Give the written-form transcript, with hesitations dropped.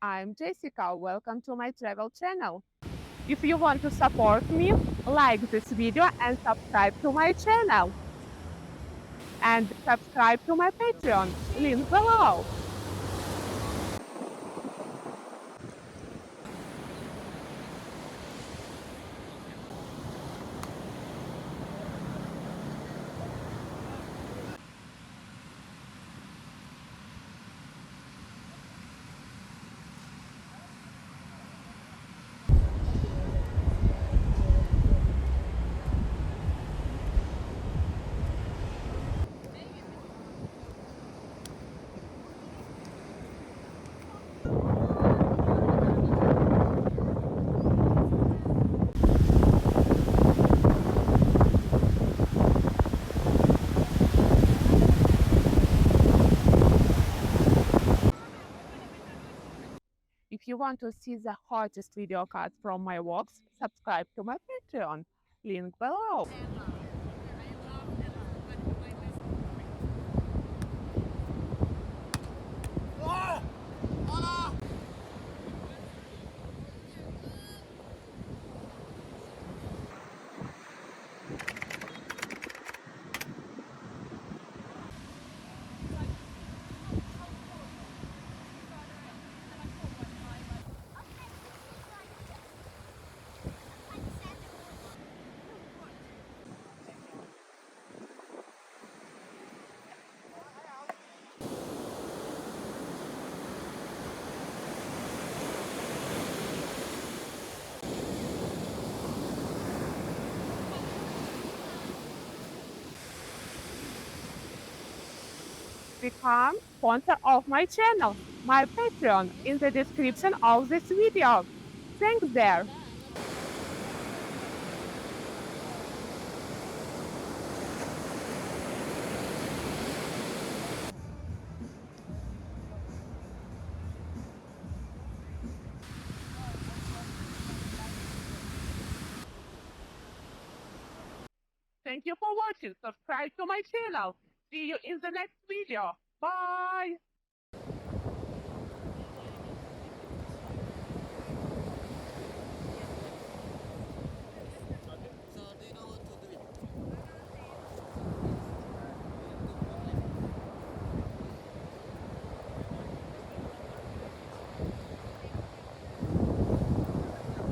I'm Jessica. Welcome to my travel channel. If you want to support me, like this video and subscribe to my channel. And subscribe to my Patreon, link below. If you want to see the hottest video cuts from my walks, subscribe to my Patreon, link below. Become sponsor of my channel, my Patreon, in the description of this video. Thanks there. Thank you for watching. Subscribe to my channel. See you in the next video. Bye.